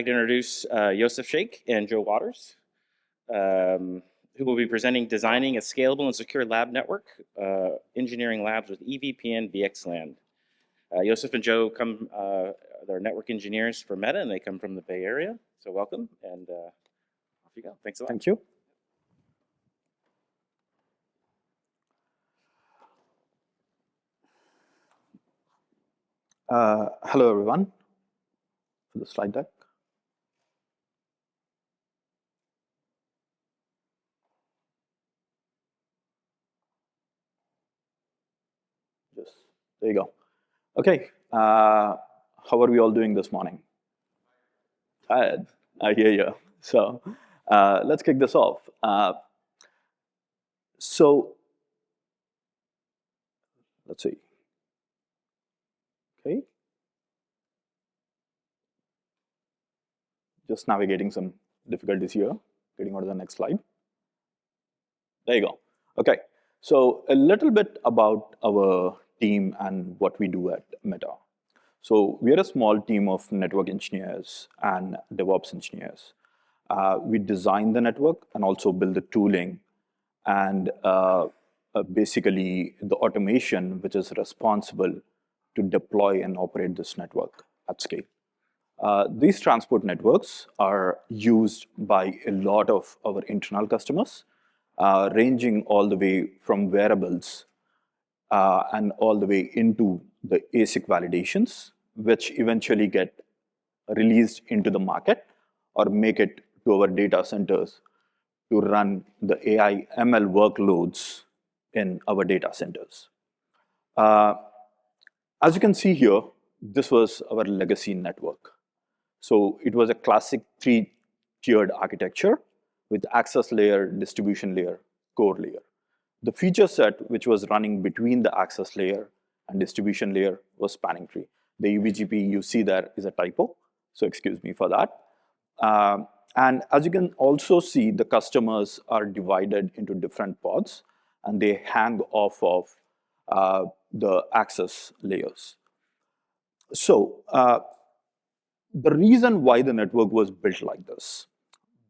like to introduce Joseph Sheikh and Joe Waters, who will be presenting Designing a Scalable and Secure Lab Network, Engineering Labs with EVPN VXLAN. Joseph and Joe they're network engineers for Meta, and they come from the Bay Area. So welcome, and off you go. Thanks a lot. Thank you. Hello, everyone, for the slide deck. There you go. Okay, how are we all doing this morning? Tired, I hear you. So let's kick this off. Let's see. Okay. Just navigating some difficulties here. Getting on to the next slide. There you go. Okay, so a little bit about our team and what we do at Meta. So we are a small team of network engineers and DevOps engineers. We design the network and also build the tooling and basically the automation which is responsible to deploy and operate this network at scale. These transport networks are used by a lot of our internal customers, ranging all the way from wearables and all the way into the ASIC validations, which eventually get released into the market or make it to our data centers to run the AI ML workloads in our data centers. As you can see here, this was our legacy network. So it was a classic three-tiered architecture with access layer, distribution layer, core layer. The feature set which was running between the access layer and distribution layer was spanning tree. The UBGP you see there is a typo, so excuse me for that. And as you can also see, the customers are divided into different pods, and they hang off of the access layers. So the reason why the network was built like this,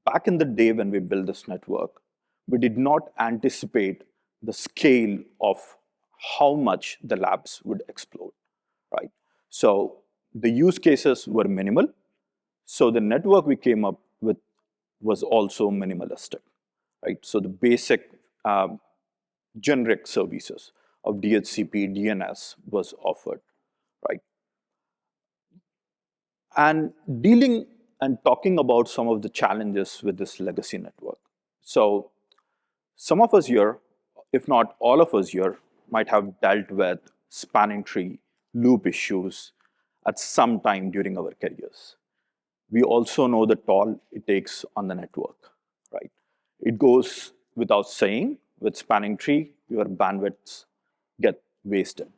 back in the day when we built this network, we did not anticipate the scale of how much the labs would explode, right? So the use cases were minimal. So the network we came up with was also minimalistic, right? So the basic generic services of DHCP, DNS was offered, right? And dealing and talking about some of the challenges with this legacy network. So some of us here, if not all of us here, might have dealt with spanning tree loop issues at some time during our careers. We also know the toll it takes on the network, right? It goes without saying, with spanning tree, your bandwidths get wasted.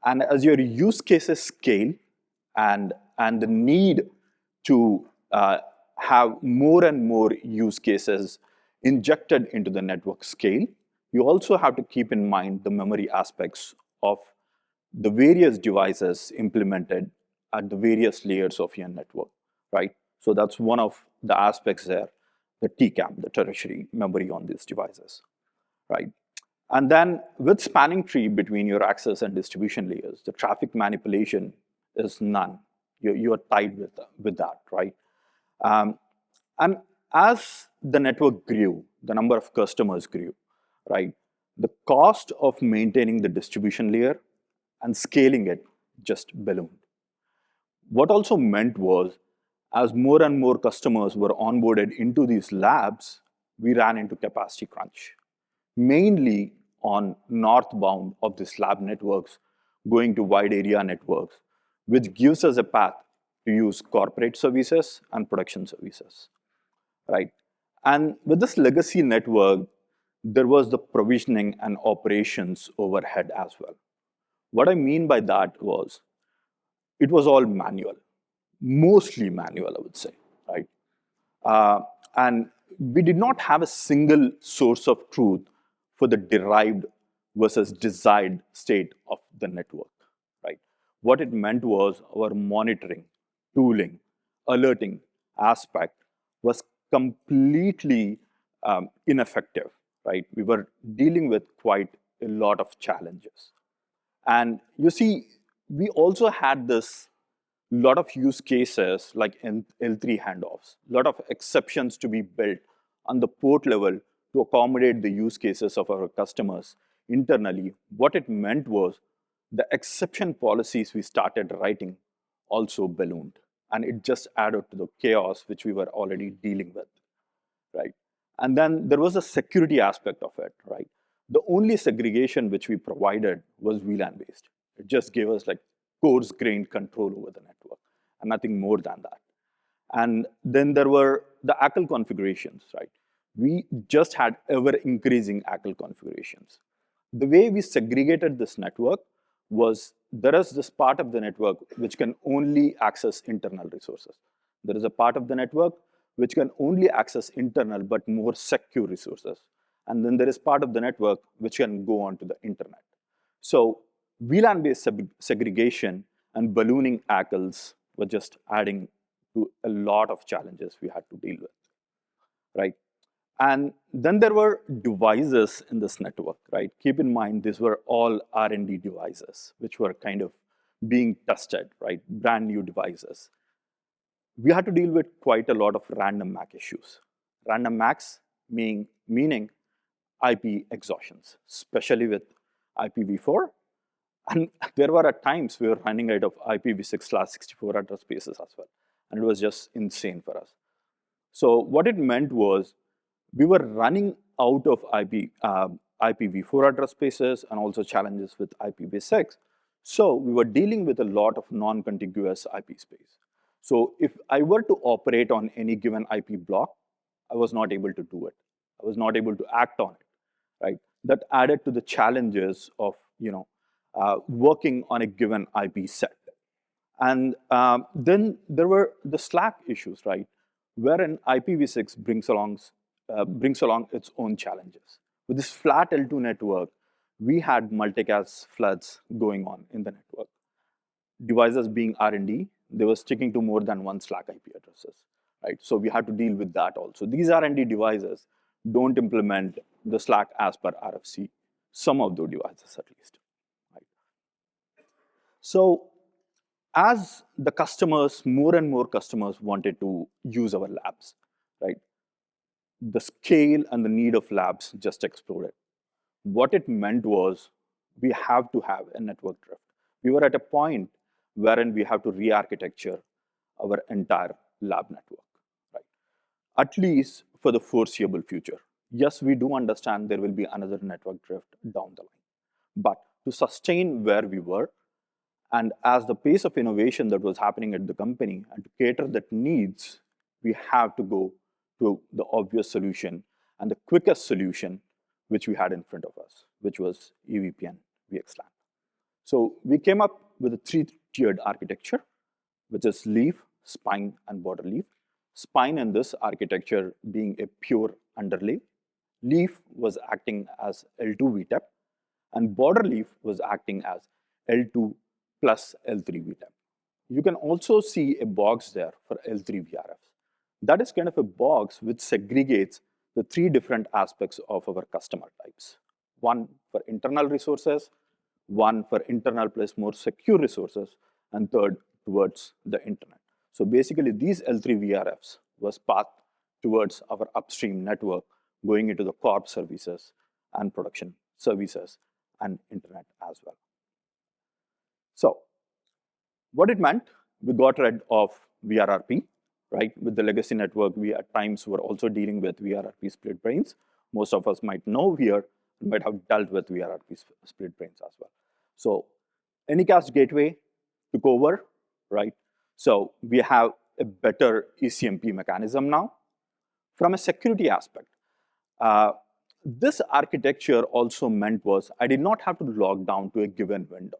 And as your use cases scale and the need to have more and more use cases injected into the network scale, you also have to keep in mind the memory aspects of the various devices implemented at the various layers of your network, right? So that's one of the aspects there, the TCAM, the tertiary memory on these devices, right? And then with spanning tree between your access and distribution layers, the traffic manipulation is none. You're tied with that, right? And as the network grew, the number of customers grew, right? The cost of maintaining the distribution layer and scaling it just ballooned. What also meant was, as more and more customers were onboarded into these labs, we ran into capacity crunch, mainly on northbound of these lab networks going to wide area networks, which gives us a path to use corporate services and production services, right? And with this legacy network, there was the provisioning and operations overhead as well. What I mean by that was, it was all manual, mostly manual, I would say, right? And we did not have a single source of truth for the derived versus desired state of the network, right? What it meant was our monitoring, tooling, alerting aspect was completely ineffective, right? We were dealing with quite a lot of challenges. And you see, we also had this lot of use cases like in L3 handoffs, a lot of exceptions to be built on the port level to accommodate the use cases of our customers internally. What it meant was the exception policies we started writing also ballooned. And it just added to the chaos which we were already dealing with, right? And then there was a security aspect of it, right? The only segregation which we provided was VLAN based. It just gave us like coarse-grained control over the network and nothing more than that. And then there were the ACL configurations, right? We just had ever-increasing ACL configurations. The way we segregated this network was there is this part of the network which can only access internal resources. There is a part of the network which can only access internal but more secure resources. And then there is part of the network which can go onto the internet. So VLAN-based segregation and ballooning ACLs were just adding to a lot of challenges we had to deal with, right? And then there were devices in this network, right? Keep in mind, these were all R&D devices, which were kind of being tested, right? Brand new devices. We had to deal with quite a lot of random MAC issues. Random MACs meaning IP exhaustions, especially with IPv4. And there were at times we were running out of IPv6/64 address spaces as well. And it was just insane for us. So what it meant was we were running out of IPv4 address spaces and also challenges with IPv6. So we were dealing with a lot of non-contiguous IP space. So if I were to operate on any given IP block, I was not able to do it. I was not able to act on it, right? That added to the challenges of working on a given IP set. And then there were the slack issues, right? Wherein IPv6 brings along its own challenges. With this flat L2 network, we had multicast floods going on in the network. Devices being R&D, they were sticking to more than one slack IP addresses, right? So we had to deal with that also. These R&D devices don't implement the slack as per RFC, some of those devices at least, right? So as the customers, more and more customers wanted to use our labs, right? The scale and the need of labs just exploded. What it meant was we have to have a network drift. We were at a point wherein we have to re-architecture our entire lab network, right? At least for the foreseeable future. Yes, we do understand there will be another network drift down the line. But to sustain where we were, and as the pace of innovation that was happening at the company, and to cater that needs, we have to go to the obvious solution and the quickest solution which we had in front of us, which was EVPN VXLAN. So we came up with a three-tiered architecture, which is leaf, spine, and border leaf. Spine in this architecture being a pure underlay. Leaf was acting as L2 VTEP, and border leaf was acting as L2 plus L3 VTEP. You can also see a box there for L3 VRFs. That is kind of a box which segregates the three different aspects of our customer types. One for internal resources, one for internal plus more secure resources, and third towards the internet. So basically these L3 VRFs was path towards our upstream network going into the corp services and production services and internet as well. So what it meant, we got rid of VRRP, right? With the legacy network, we at times were also dealing with VRRP split brains. Most of us might know here, might have dealt with VRRP split brains as well. So Anycast gateway took over, right? So we have a better ECMP mechanism now. From a security aspect, this architecture also meant was I did not have to log down to a given vendor,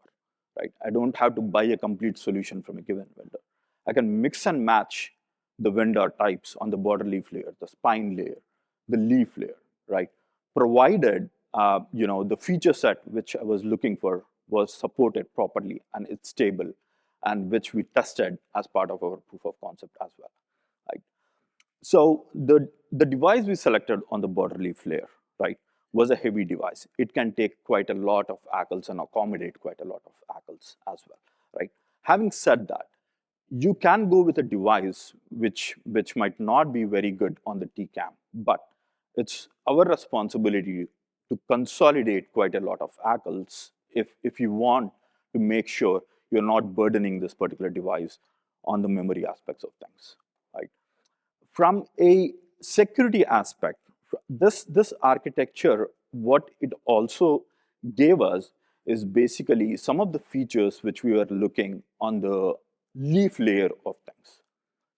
right? I don't have to buy a complete solution from a given vendor. I can mix and match the vendor types on the border leaf layer, the spine layer, the leaf layer, right? Provided the feature set which I was looking for was supported properly and it's stable and which we tested as part of our proof of concept as well. Right? So the device we selected on the border leaf layer, right, was a heavy device. It can take quite a lot of ACLs and accommodate quite a lot of ACLs as well, right? Having said that, you can go with a device which might not be very good on the TCAM, but it's our responsibility to consolidate quite a lot of ACLs if you want to make sure you're not burdening this particular device on the memory aspects of things, right? From a security aspect, this architecture, what it also gave us is basically some of the features which we were looking on the leaf layer of things,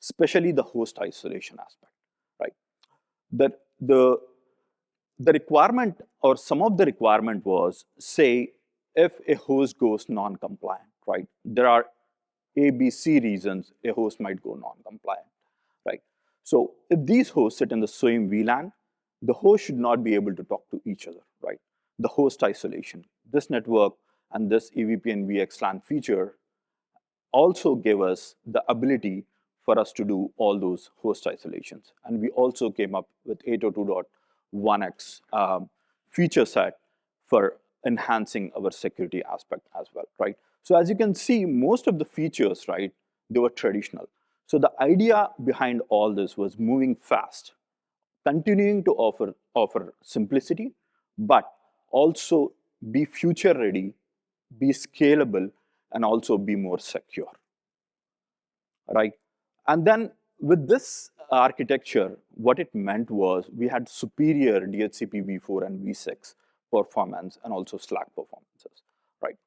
especially the host isolation aspect, right? That the requirement or some of the requirement was, say, if a host goes non-compliant, right? There are A, B, C reasons a host might go non-compliant, right? So if these hosts sit in the same VLAN, the host should not be able to talk to each other, right? The host isolation. This network and this EVPN VXLAN feature also gave us the ability for us to do all those host isolations. And we also came up with 802.1x feature set for enhancing our security aspect as well, right? So as you can see, most of the features, right, they were traditional. So the idea behind all this was moving fast, continuing to offer simplicity, but also be future ready, be scalable, and also be more secure, right? And then with this architecture, what it meant was we had superior DHCP v4 and v6 performance and also Slack performances, right?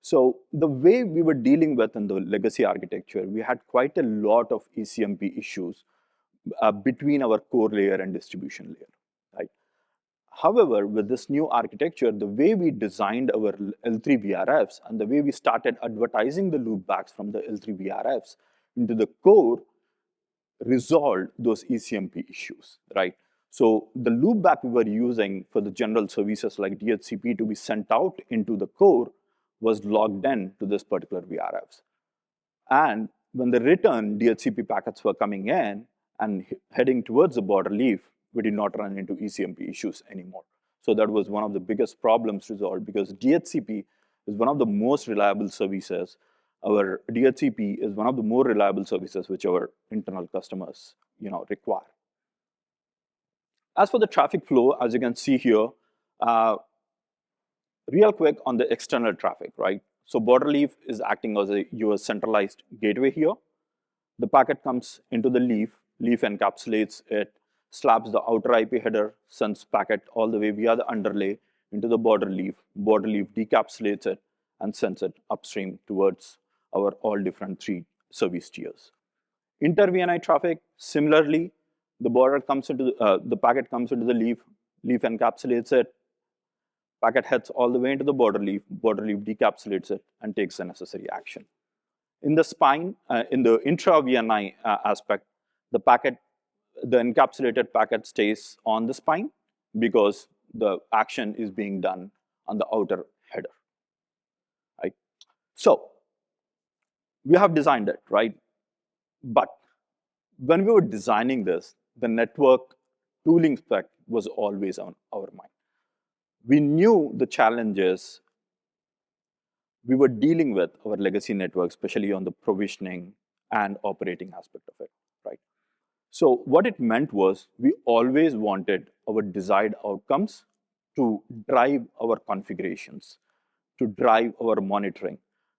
So the way we were dealing with in the legacy architecture, we had quite a lot of ECMP issues between our core layer and distribution layer, right? However, with this new architecture, the way we designed our L3 VRFs and the way we started advertising the loopbacks from the L3 VRFs into the core resolved those ECMP issues, right? So the loopback we were using for the general services like DHCP to be sent out into the core was logged in to this particular VRFs. And when the return DHCP packets were coming in and heading towards the border leaf, we did not run into ECMP issues anymore. So that was one of the biggest problems resolved because DHCP is one of the most reliable services. Our DHCP is one of the more reliable services which our internal customers, require. As for the traffic flow, as you can see here, real quick on the external traffic, right? So border leaf is acting as your centralized gateway here. The packet comes into the leaf encapsulates it, slaps the outer IP header, sends packet all the way via the underlay into the border leaf decapsulates it, and sends it upstream towards our all different 3 service tiers. Inter-VNI traffic, similarly, the packet comes into the leaf encapsulates it, packet heads all the way into the border leaf decapsulates it, and takes the necessary action. In the spine, in the intra-VNI aspect, the encapsulated packet stays on the spine because the action is being done on the outer header, right? So we have designed it, right? But when we were designing this, the network tooling spec was always on our mind. We knew the challenges we were dealing with our legacy network, especially on the provisioning and operating aspect of it, right? So what it meant was we always wanted our desired outcomes to drive our configurations, to drive our monitoring,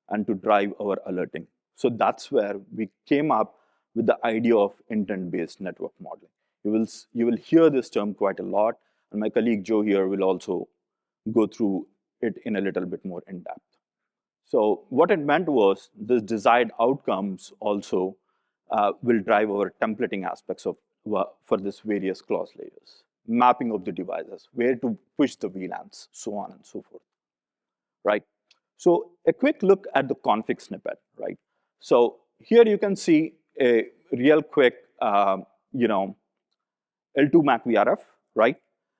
and to drive our alerting. So that's where we came up with the idea of intent-based network modeling. You will hear this term quite a lot, and my colleague Joe here will also go through it in a little bit more in depth. So what it meant was this desired outcomes also will drive our templating aspects for this various clause layers, mapping of the devices, where to push the VLANs, so on and so forth, right? So a quick look at the config snippet, right? So here you can see a real quick, L2 MAC VRF, right?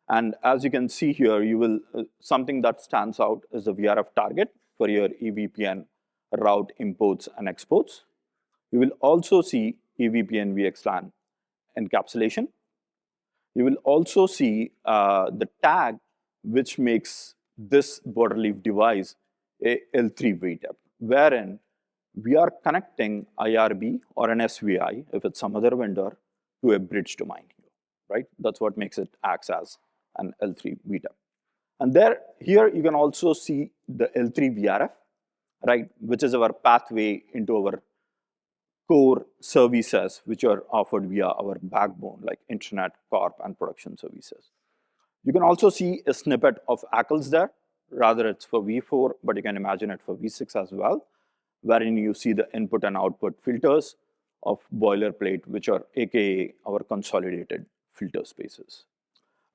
And as you can see here, you will something that stands out is the VRF target for your EVPN route imports and exports. You will also see EVPN VXLAN encapsulation. You will also see the tag which makes this border leaf device a L3 VTEP, wherein we are connecting IRB or an SVI, if it's some other vendor, to a bridge domain here, right? That's what makes it acts as an L3 VTEP. And here you can also see the L3 VRF, right, which is our pathway into our core services, which are offered via our backbone, like internet, corp, and production services. You can also see a snippet of ACLs there. Rather, it's for V4, but you can imagine it for V6 as well, wherein you see the input and output filters of boilerplate, which are AKA our consolidated filter spaces,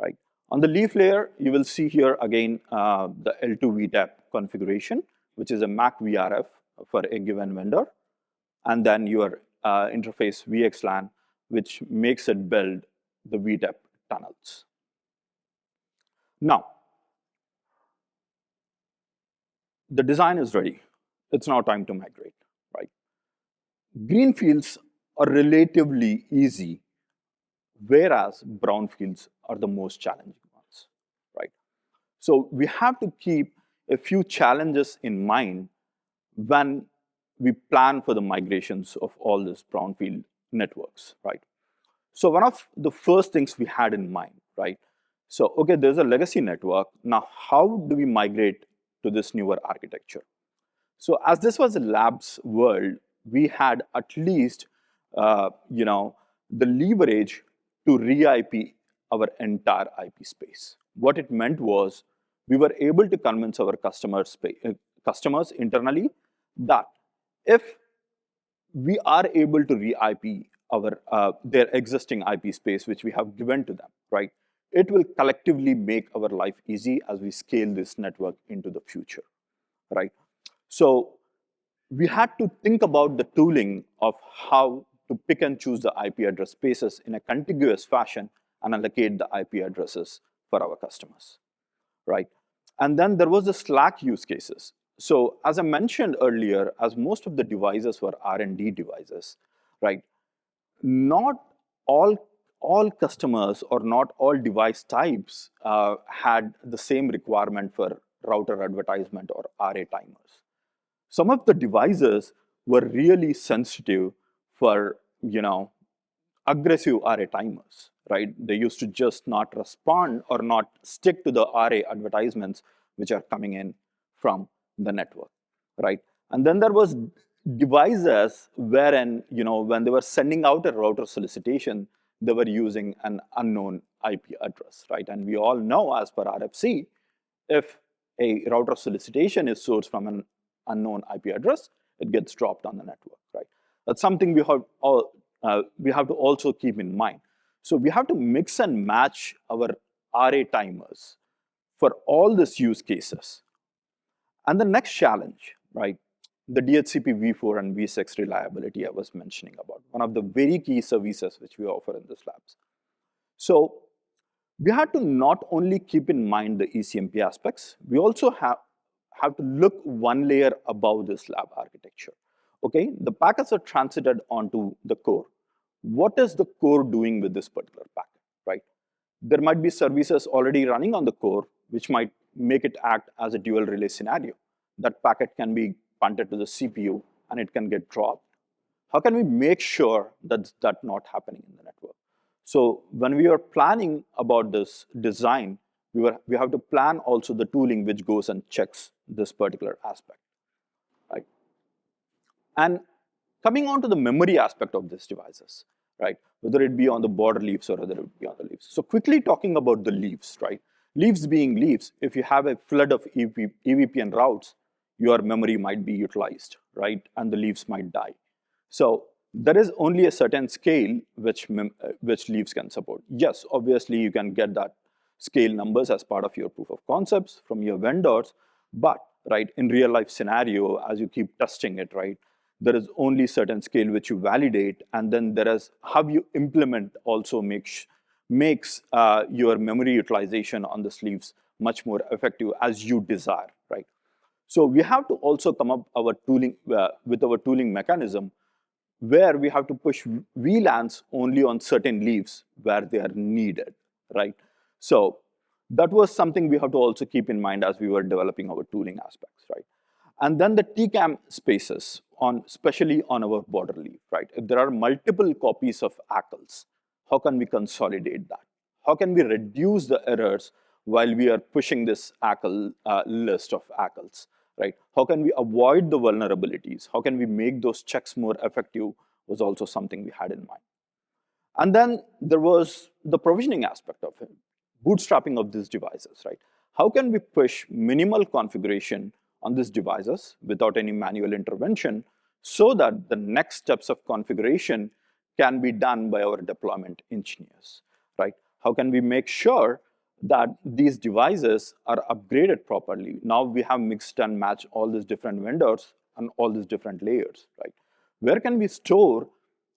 right? On the leaf layer, you will see here again the L2 VTAP configuration, which is a MAC VRF for a given vendor, and then your interface VXLAN, which makes it build the VTAP tunnels. Now, the design is ready. It's now time to migrate, right? Greenfields are relatively easy, whereas brownfields are the most challenging ones, right? So we have to keep a few challenges in mind when we plan for the migrations of all these brownfield networks, right? So one of the first things we had in mind, right? So, okay, there's a legacy network. Now, how do we migrate to this newer architecture? So as this was a labs world, we had at least, the leverage to re-IP our entire IP space. What it meant was we were able to convince our customers internally that if we are able to re-IP their existing IP space, which we have given to them, right, it will collectively make our life easy as we scale this network into the future, right? So we had to think about the tooling of how to pick and choose the IP address spaces in a contiguous fashion and allocate the IP addresses for our customers, right? And then there was the Slack use cases. So as I mentioned earlier, as most of the devices were R&D devices, right, not all customers or not all device types had the same requirement for router advertisement or RA timers. Some of the devices were really sensitive for, aggressive RA timers, right? They used to just not respond or not stick to the RA advertisements which are coming in from the network, right? And then there was devices wherein, when they were sending out a router solicitation, they were using an unknown IP address, right? And we all know, as per RFC, if a router solicitation is sourced from an unknown IP address, it gets dropped on the network, right? That's something we have to also keep in mind. So we have to mix and match our RA timers for all these use cases. And the next challenge, right, the DHCP v4 and v6 reliability I was mentioning about, one of the very key services which we offer in this labs. So we had to not only keep in mind the ECMP aspects, we also have to look one layer above this lab architecture. Okay, the packets are transited onto the core. What is the core doing with this particular packet, right? There might be services already running on the core, which might make it act as a dual relay scenario. That packet can be punted to the CPU and it can get dropped. How can we make sure that that's not happening in the network? So when we are planning about this design, we have to plan also the tooling which goes and checks this particular aspect, right? And coming on to the memory aspect of these devices, right? Whether it be on the border leaves or whether it be on the leaves. So quickly talking about the leaves, right? Leaves being leaves, if you have a flood of EVPN routes, your memory might be utilized, right? And the leaves might die. So there is only a certain scale which leaves can support. Yes, obviously you can get that scale numbers as part of your proof of concepts from your vendors, but right, in real life scenario, as you keep testing it, right, there is only certain scale which you validate, and then there is how you implement also makes your memory utilization on the sleeves much more effective as you desire, right? So we have to also come up our tooling with our tooling mechanism where we have to push VLANs only on certain leaves where they are needed, right? So that was something we have to also keep in mind as we were developing our tooling aspects, right? And then the TCAM spaces, especially on our border leaf, right? If there are multiple copies of ACLs, how can we consolidate that? How can we reduce the errors while we are pushing this ACL list of ACLs, right? How can we avoid the vulnerabilities? How can we make those checks more effective was also something we had in mind. And then there was the provisioning aspect of it, bootstrapping of these devices, right? How can we push minimal configuration on these devices without any manual intervention so that the next steps of configuration can be done by our deployment engineers, right? How can we make sure that these devices are upgraded properly? Now we have mixed and matched all these different vendors and all these different layers, right? Where can we store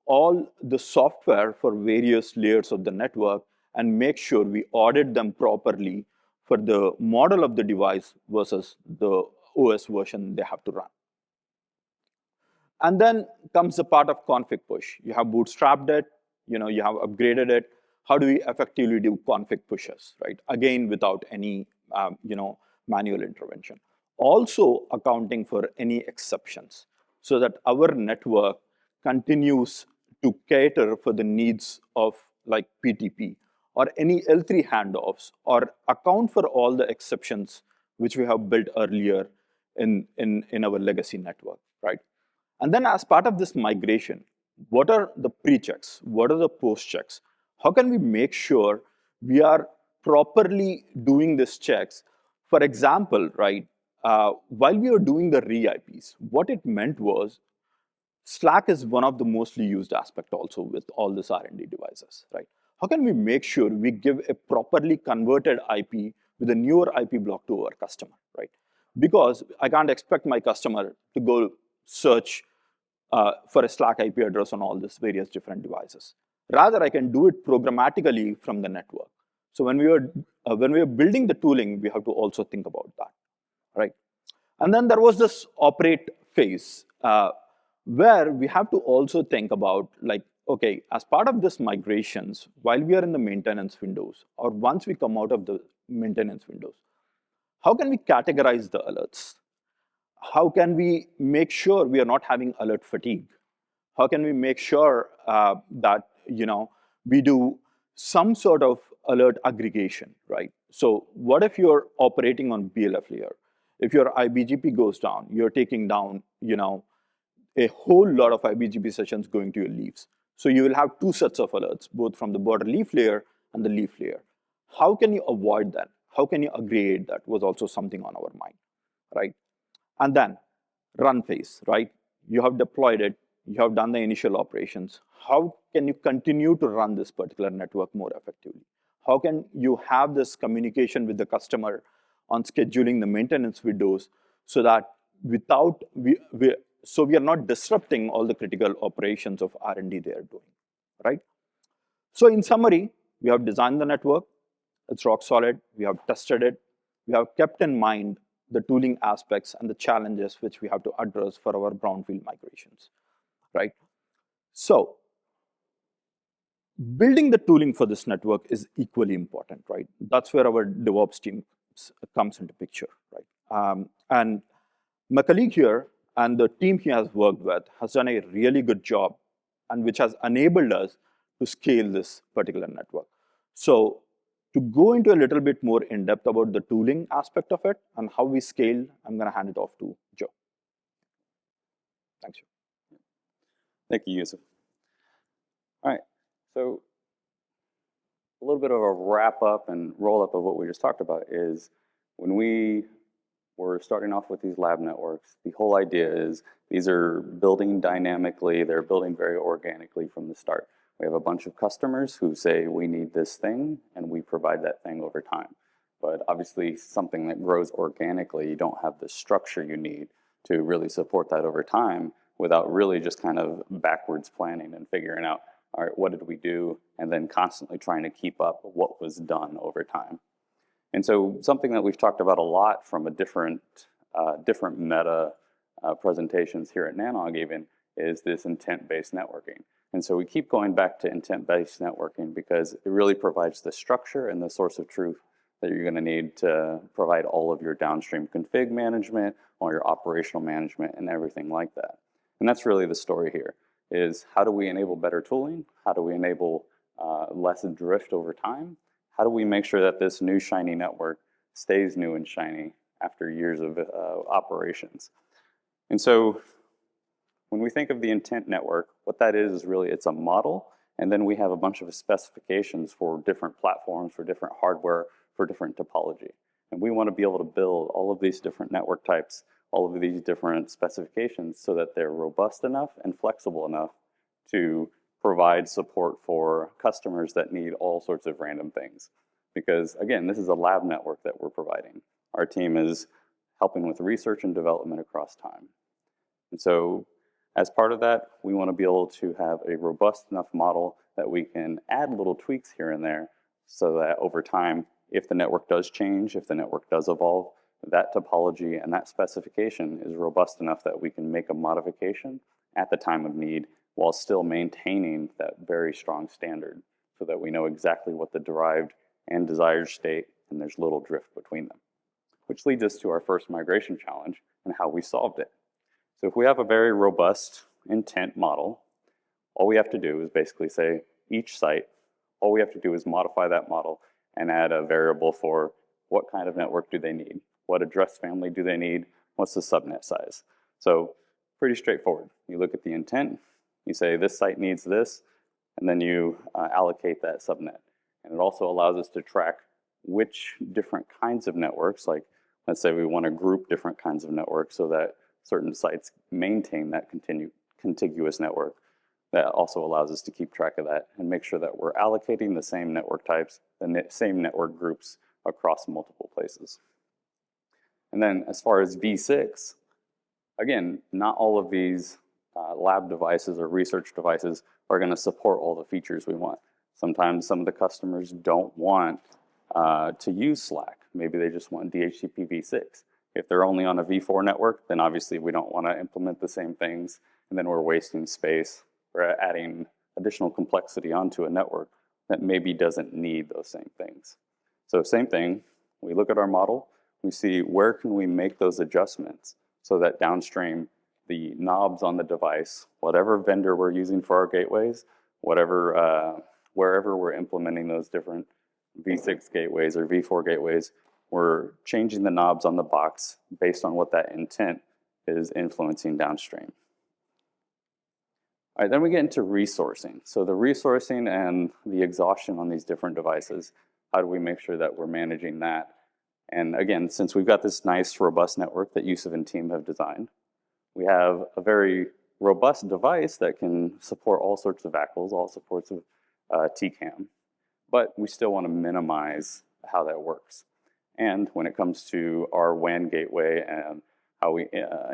all the software for various layers of the network and make sure we audit them properly for the model of the device versus the OS version they have to run. And then comes the part of config push. You have bootstrapped it, you have upgraded it. How do we effectively do config pushes, right? Again, without any manual intervention. Also accounting for any exceptions so that our network continues to cater for the needs of like PTP or any L3 handoffs or account for all the exceptions which we have built earlier in our legacy network, right? And then as part of this migration, what are the pre-checks? What are the post-checks? How can we make sure we are properly doing these checks? For example, right, while we were doing the re-IPs, what it meant was Slack is one of the mostly used aspect also with all these R&D devices, right? How can we make sure we give a properly converted IP with a newer IP block to our customer, right? Because I can't expect my customer to go search for a Slack IP address on all these various different devices. Rather, I can do it programmatically from the network. So when we were building the tooling, we have to also think about that, right? And then there was this operate phase where we have to also think about like, okay, as part of this migrations, while we are in the maintenance windows, or once we come out of the maintenance windows, how can we categorize the alerts? How can we make sure we are not having alert fatigue? How can we make sure that we do some sort of alert aggregation, right? So what if you're operating on BLF layer? If your IBGP goes down, you're taking down a whole lot of IBGP sessions going to your leaves. So you will have two sets of alerts, both from the border leaf layer and the leaf layer. How can you avoid that? How can you aggregate that was also something on our mind, right? And then run phase, right? You have deployed it. You have done the initial operations. How can you continue to run this particular network more effectively? How can you have this communication with the customer on scheduling the maintenance windows so that we are not disrupting all the critical operations of R&D they are doing, right? So in summary, we have designed the network. It's rock solid. We have tested it. We have kept in mind the tooling aspects and the challenges which we have to address for our brownfield migrations, right? So building the tooling for this network is equally important, right? That's where our DevOps team comes into picture, right? And my colleague here and the team he has worked with has done a really good job and which has enabled us to scale this particular network. So to go into a little bit more in depth about the tooling aspect of it and how we scale, I'm going to hand it off to Joe. Thanks, Joe. Thank you, Yusuf. All right, so a little bit of a wrap up and roll up of what we just talked about is when we were starting off with these lab networks, the whole idea is these are building dynamically, they're building very organically from the start. We have a bunch of customers who say we need this thing and we provide that thing over time. But obviously something that grows organically, you don't have the structure you need to really support that over time without really just kind of backwards planning and figuring out, all right, what did we do? And then constantly trying to keep up what was done over time. And so something that we've talked about a lot from a different different meta presentations here at Nanog even, is this intent-based networking. And so we keep going back to intent-based networking because it really provides the structure and the source of truth that you're going to need to provide all of your downstream config management, all your operational management, and everything like that. And that's really the story here, is how do we enable better tooling? How do we enable less drift over time? How do we make sure that this new shiny network stays new and shiny after years of operations? And so when we think of the intent network, what that is really it's a model, and then we have a bunch of specifications for different platforms, for different hardware, for different topology. And we want to be able to build all of these different network types, all of these different specifications so that they're robust enough and flexible enough to provide support for customers that need all sorts of random things. Because again, this is a lab network that we're providing. Our team is helping with research and development across time. And so as part of that, we want to be able to have a robust enough model that we can add little tweaks here and there so that over time, if the network does change, if the network does evolve, that topology and that specification is robust enough that we can make a modification at the time of need while still maintaining that very strong standard so that we know exactly what the derived and desired state and there's little drift between them. Which leads us to our first migration challenge and how we solved it. So if we have a very robust intent model, all we have to do is basically say each site, all we have to do is modify that model and add a variable for what kind of network do they need, what address family do they need, what's the subnet size. So pretty straightforward. You look at the intent, you say this site needs this, and then you allocate that subnet. And it also allows us to track which different kinds of networks, like let's say we want to group different kinds of networks so that certain sites maintain that contiguous network. That also allows us to keep track of that and make sure that we're allocating the same network types, the same network groups across multiple places. And then as far as V6, again, not all of these lab devices or research devices are going to support all the features we want. Sometimes some of the customers don't want to use Slack. Maybe they just want DHCP V6. If they're only on a V4 network, then obviously we don't want to implement the same things, and then we're wasting space. We're adding additional complexity onto a network that maybe doesn't need those same things. So same thing, we look at our model, we see where can we make those adjustments so that downstream the knobs on the device, whatever vendor we're using for our gateways, whatever, wherever we're implementing those different V6 gateways or V4 gateways, we're changing the knobs on the box based on what that intent is influencing downstream. All right, then we get into resourcing. So the resourcing and the exhaustion on these different devices, how do we make sure that we're managing that? And again, since we've got this nice, robust network that Yusuf and team have designed, we have a very robust device that can support all sorts of ACLs, all sorts of TCAM, but we still want to minimize how that works. And when it comes to our WAN gateway and how we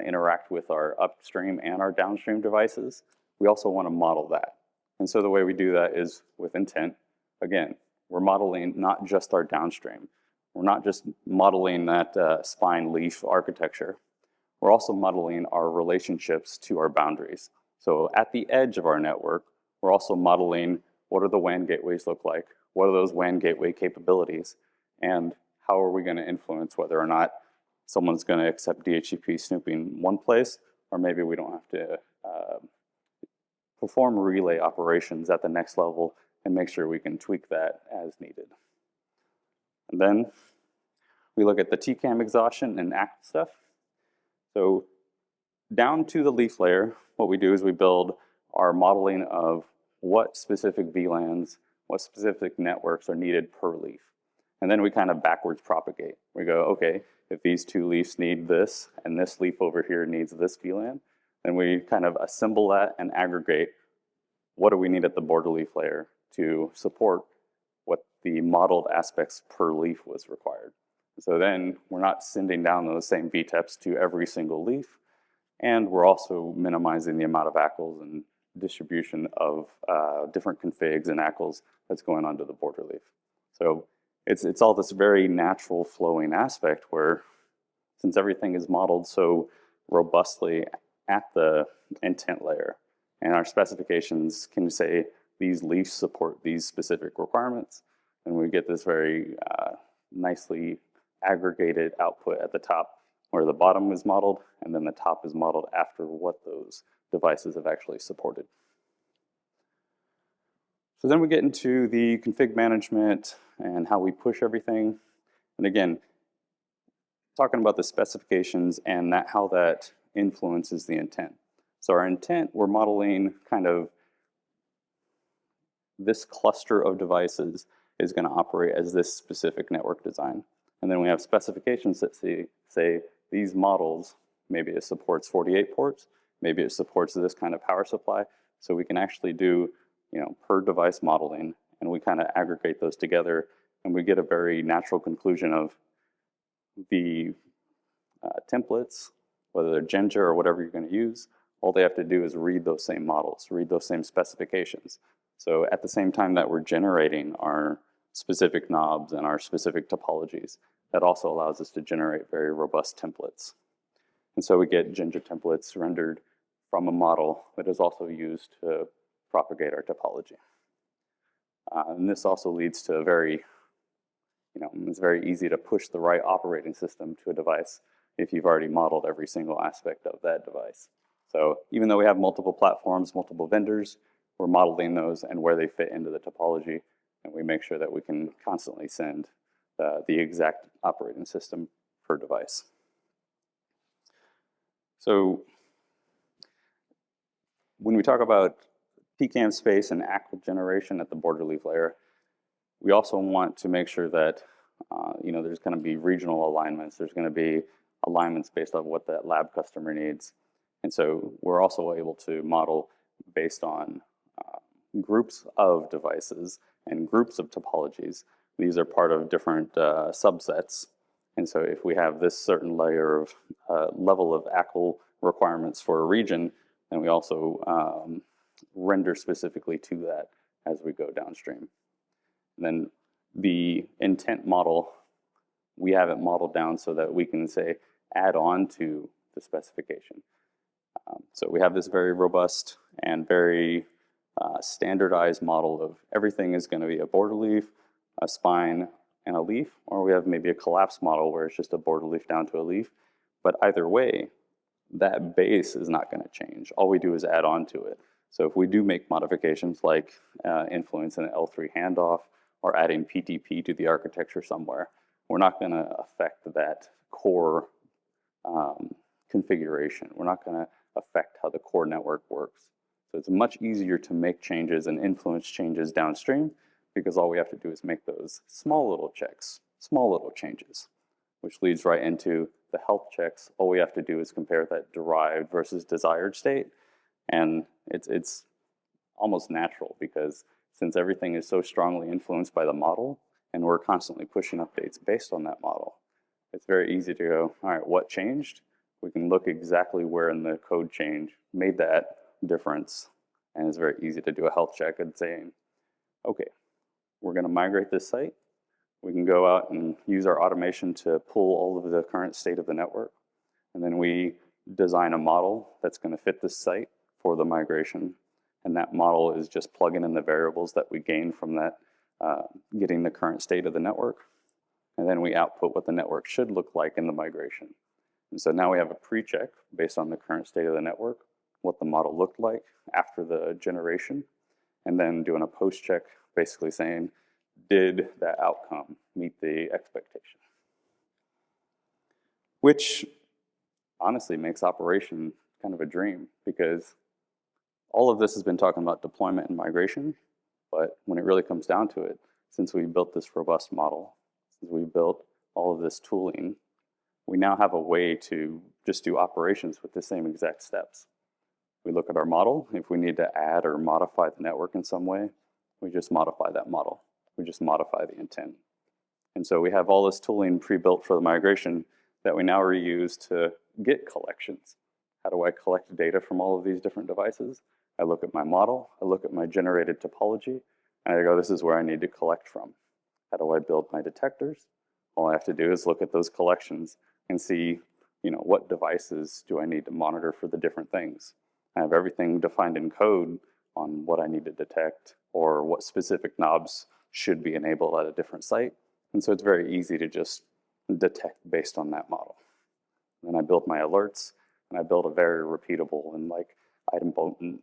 interact with our upstream and our downstream devices, we also want to model that. And so the way we do that is with intent. Again, we're modeling not just our downstream. We're not just modeling that spine leaf architecture. We're also modeling our relationships to our boundaries. So at the edge of our network, we're also modeling what do the WAN gateways look like, what are those WAN gateway capabilities, and how are we going to influence whether or not someone's going to accept DHCP snooping in one place, or maybe we don't have to perform relay operations at the next level and make sure we can tweak that as needed. And then we look at the TCAM exhaustion and ACT stuff. So down to the leaf layer, what we do is we build our modeling of what specific VLANs, what specific networks are needed per leaf. And then we kind of backwards propagate. We go, okay, if these two leaves need this, and this leaf over here needs this VLAN, then we kind of assemble that and aggregate what do we need at the border leaf layer to support what the modeled aspects per leaf was required. So then we're not sending down those same VTEPs to every single leaf, and we're also minimizing the amount of ACLs and distribution of different configs and ACLs that's going onto the border leaf. So it's all this very natural flowing aspect where since everything is modeled so robustly at the intent layer, and our specifications can say these leafs support these specific requirements, and we get this very nicely aggregated output at the top where the bottom is modeled and then the top is modeled after what those devices have actually supported. So then we get into the config management and how we push everything. And again, talking about the specifications and how that influences the intent. So our intent, we're modeling kind of this cluster of devices is going to operate as this specific network design. And then we have specifications that say these models, maybe it supports 48 ports, maybe it supports this kind of power supply. So we can actually do, per device modeling, and we kind of aggregate those together, and we get a very natural conclusion of the templates, whether they're Ginger or whatever you're going to use. All they have to do is read those same models, read those same specifications. So at the same time that we're generating our specific knobs and our specific topologies, that also allows us to generate very robust templates. And so we get Ginger templates rendered from a model that is also used to propagate our topology. And this also leads to a very, it's very easy to push the right operating system to a device if you've already modeled every single aspect of that device. So even though we have multiple platforms, multiple vendors, we're modeling those and where they fit into the topology, and we make sure that we can constantly send the exact operating system per device. So when we talk about TCAM space and ACL generation at the border leaf layer, we also want to make sure that there's going to be regional alignments. There's going to be alignments based on what that lab customer needs. And so we're also able to model based on groups of devices and groups of topologies. These are part of different subsets. And so if we have this certain layer of level of ACL requirements for a region, then we also render specifically to that as we go downstream. And then the intent model, we have it modeled down so that we can say add on to the specification. So we have this very robust and very standardized model of everything is going to be a border leaf, a spine, and a leaf, or we have maybe a collapse model where it's just a border leaf down to a leaf. But either way, that base is not going to change. All we do is add on to it. So if we do make modifications like influence in an L3 handoff or adding PTP to the architecture somewhere, we're not going to affect that core configuration. We're not going to affect how the core network works. So it's much easier to make changes and influence changes downstream because all we have to do is make those small little checks, small little changes, which leads right into the health checks. All we have to do is compare that derived versus desired state. And it's almost natural because since everything is so strongly influenced by the model and we're constantly pushing updates based on that model, it's very easy to go, all right, what changed? We can look exactly where in the code change made that difference. And it's very easy to do a health check and saying, okay, we're going to migrate this site. We can go out and use our automation to pull all of the current state of the network. And then we design a model that's going to fit this site for the migration. And that model is just plugging in the variables that we gain from that, getting the current state of the network. And then we output what the network should look like in the migration. And so now we have a pre-check based on the current state of the network, what the model looked like after the generation, and then doing a post-check basically saying, did that outcome meet the expectation? Which honestly makes operation kind of a dream because all of this has been talking about deployment and migration, but when it really comes down to it, since we built this robust model, since we built all of this tooling, we now have a way to just do operations with the same exact steps. We look at our model. If we need to add or modify the network in some way, we just modify that model. We just modify the intent. And so we have all this tooling pre-built for the migration that we now reuse to get collections. How do I collect data from all of these different devices? I look at my model, I look at my generated topology, and I go, this is where I need to collect from. How do I build my detectors? All I have to do is look at those collections and see what devices do I need to monitor for the different things. I have everything defined in code on what I need to detect or what specific knobs should be enabled at a different site. And so it's very easy to just detect based on that model. And I build my alerts, and I build a very repeatable and like idempotent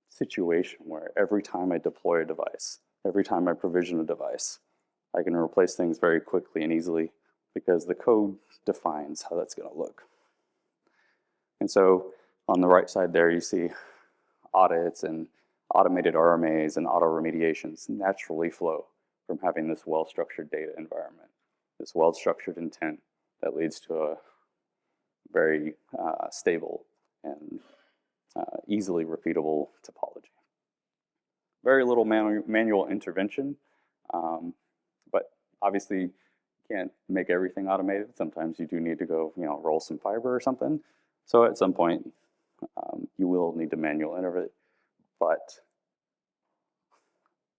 situation where every time I deploy a device, every time I provision a device, I can replace things very quickly and easily because the code defines how that's going to look. And so on the right side there, you see audits and automated RMAs and auto remediations naturally flow from having this well-structured data environment, this well-structured intent that leads to a very stable and easily repeatable topology. Very little manual intervention, but obviously you can't make everything automated. Sometimes you do need to go, roll some fiber or something. So at some point, you will need to manual intervene. But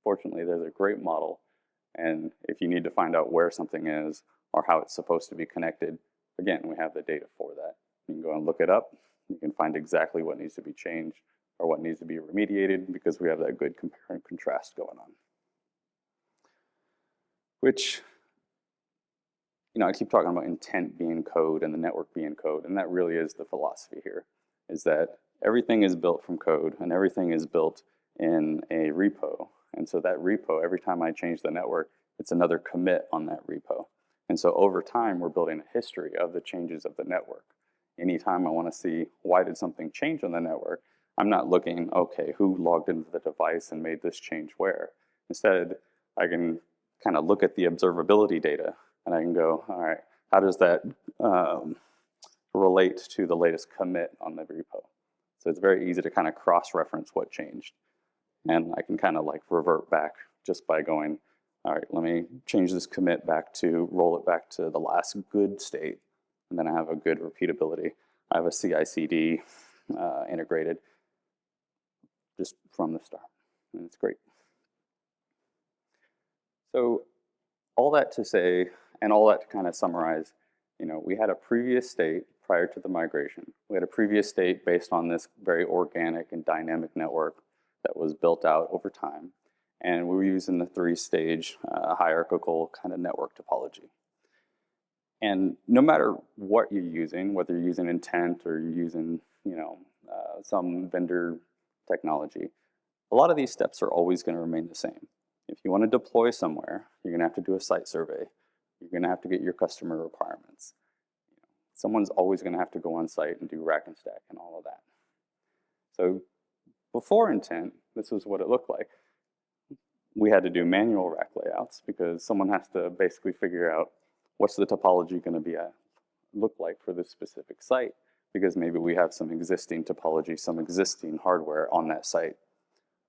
fortunately, there's a great model. And if you need to find out where something is or how it's supposed to be connected, again, we have the data for that. You can go and look it up. You can find exactly what needs to be changed or what needs to be remediated because we have that good compare and contrast going on. Which, I keep talking about intent being code and the network being code, and that really is the philosophy here, is that everything is built from code and everything is built in a repo. And so that repo, every time I change the network, it's another commit on that repo. And so over time, we're building a history of the changes of the network. Anytime I want to see why did something change on the network, I'm not looking, okay, who logged into the device and made this change where? Instead, I can kind of look at the observability data and I can go, all right, how does that relate to the latest commit on the repo? So it's very easy to kind of cross-reference what changed. And I can kind of like revert back just by going, all right, let me change this commit back to, roll it back to the last good state. And then I have a good repeatability. I have a CI/CD integrated just from the start. And it's great. So all that to say, and all that to kind of summarize, we had a previous state prior to the migration. We had a previous state based on this very organic and dynamic network that was built out over time. And we were using the three-stage hierarchical kind of network topology. And no matter what you're using, whether you're using intent or you're using, some vendor technology, a lot of these steps are always going to remain the same. If you want to deploy somewhere, you're going to have to do a site survey. You're going to have to get your customer requirements. Someone's always going to have to go on site and do rack and stack and all of that. So before intent, this was what it looked like. We had to do manual rack layouts because someone has to basically figure out what's the topology going to look like for this specific site, because maybe we have some existing topology, some existing hardware on that site.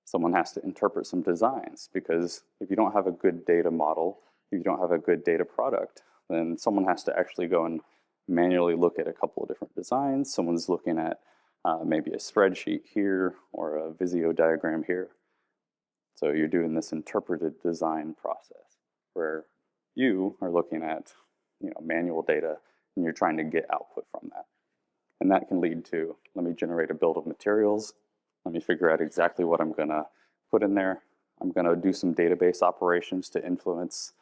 Someone has to interpret some designs, because if you don't have a good data model, if you don't have a good data product, then someone has to actually go and manually look at a couple of different designs. Someone's looking at maybe a spreadsheet here or a Visio diagram here. So you're doing this interpreted design process where you are looking at manual data and you're trying to get output from that. And that can lead to, let me generate a bill of materials. Let me figure out exactly what I'm going to put in there. I'm going to do some database operations to influence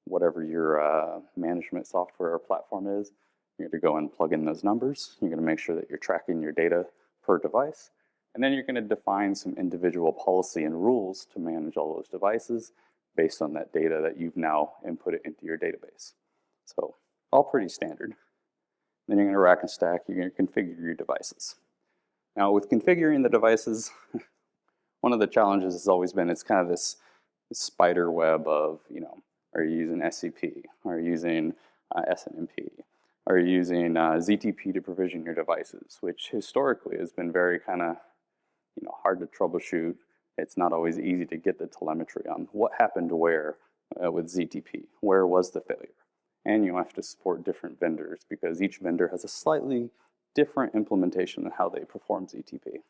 whatever your management software or platform is. You're going to go and plug in those numbers. You're going to make sure that you're tracking your data per device. And then you're going to define some individual policy and rules to manage all those devices based on that data that you've now inputted into your database. So all pretty standard. Then you're going to rack and stack. You're going to configure your devices. Now with configuring the devices, one of the challenges has always been it's kind of this spider web of, are you using SCP? Are you using SNMP? Are you using ZTP to provision your devices? Which historically has been very kind of hard to troubleshoot. It's not always easy to get the telemetry on what happened where with ZTP. Where was the failure? And you have to support different vendors because each vendor has a slightly different implementation of how they perform ZTP.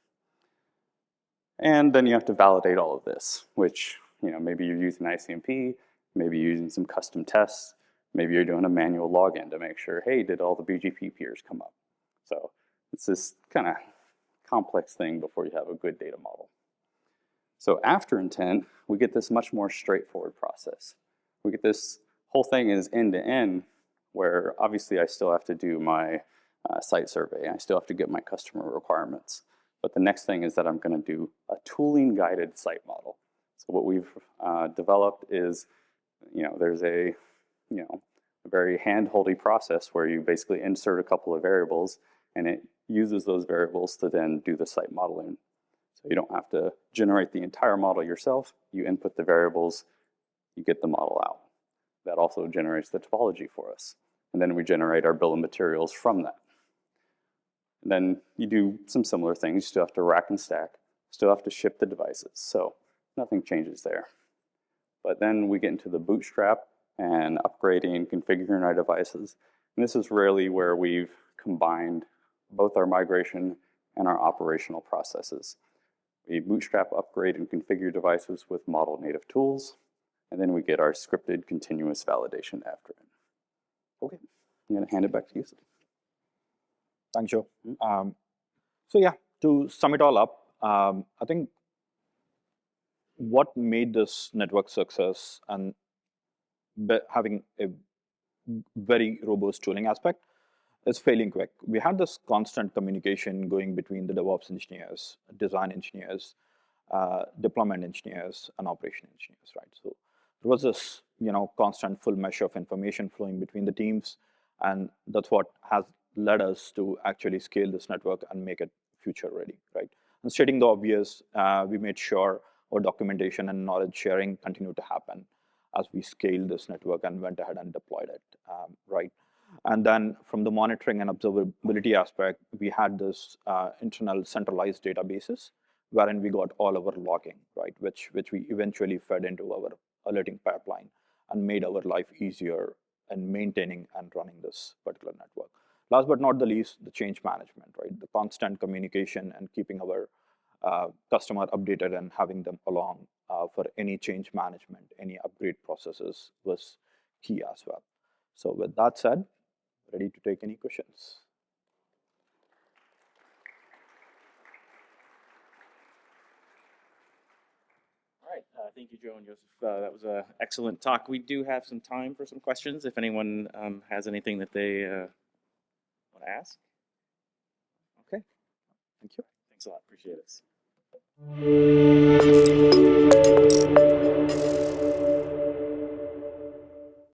And then you have to validate all of this, which maybe you're using ICMP, maybe you're using some custom tests. Maybe you're doing a manual login to make sure, hey, did all the BGP peers come up? So it's this kind of complex thing before you have a good data model. So after intent, we get this much more straightforward process. We get this whole thing is end-to-end, where obviously I still have to do my site survey. I still have to get my customer requirements. But the next thing is that I'm going to do a tooling-guided site model. So what we've developed is, there's a very hand-holdy process where you basically insert a couple of variables, and it uses those variables to then do the site modeling. So you don't have to generate the entire model yourself. You input the variables, you get the model out. That also generates the topology for us. And then we generate our bill of materials from that. And then you do some similar things. You still have to rack and stack, still have to ship the devices. So nothing changes there. But then we get into the bootstrap and upgrading, configuring our devices. And this is really where we've combined both our migration and our operational processes. We bootstrap, upgrade, and configure devices with model native tools. And then we get our scripted continuous validation after it. Okay, I'm going to hand it back to you. Thanks, Joe. So yeah, to sum it all up, I think what made this network success and having a very robust tooling aspect is failing quick. We had this constant communication going between the DevOps engineers, design engineers, deployment engineers, and operation engineers, right? So there was this, constant full mesh of information flowing between the teams, and that's what has led us to actually scale this network and make it future ready, right? And stating the obvious, we made sure our documentation and knowledge sharing continued to happen as we scaled this network and went ahead and deployed it, right? And then from the monitoring and observability aspect, we had this internal centralized databases wherein we got all our logging, right? Which we eventually fed into our alerting pipeline and made our life easier in maintaining and running this particular network. Last but not the least, the change management, right? The constant communication and keeping our customer updated and having them along for any change management, any upgrade processes was key as well. So with that said, ready to take any questions. All right, thank you, Joe and Joseph. That was an excellent talk. We do have some time for some questions if anyone has anything that they want to ask. Okay, thank you. Thanks a lot, appreciate it.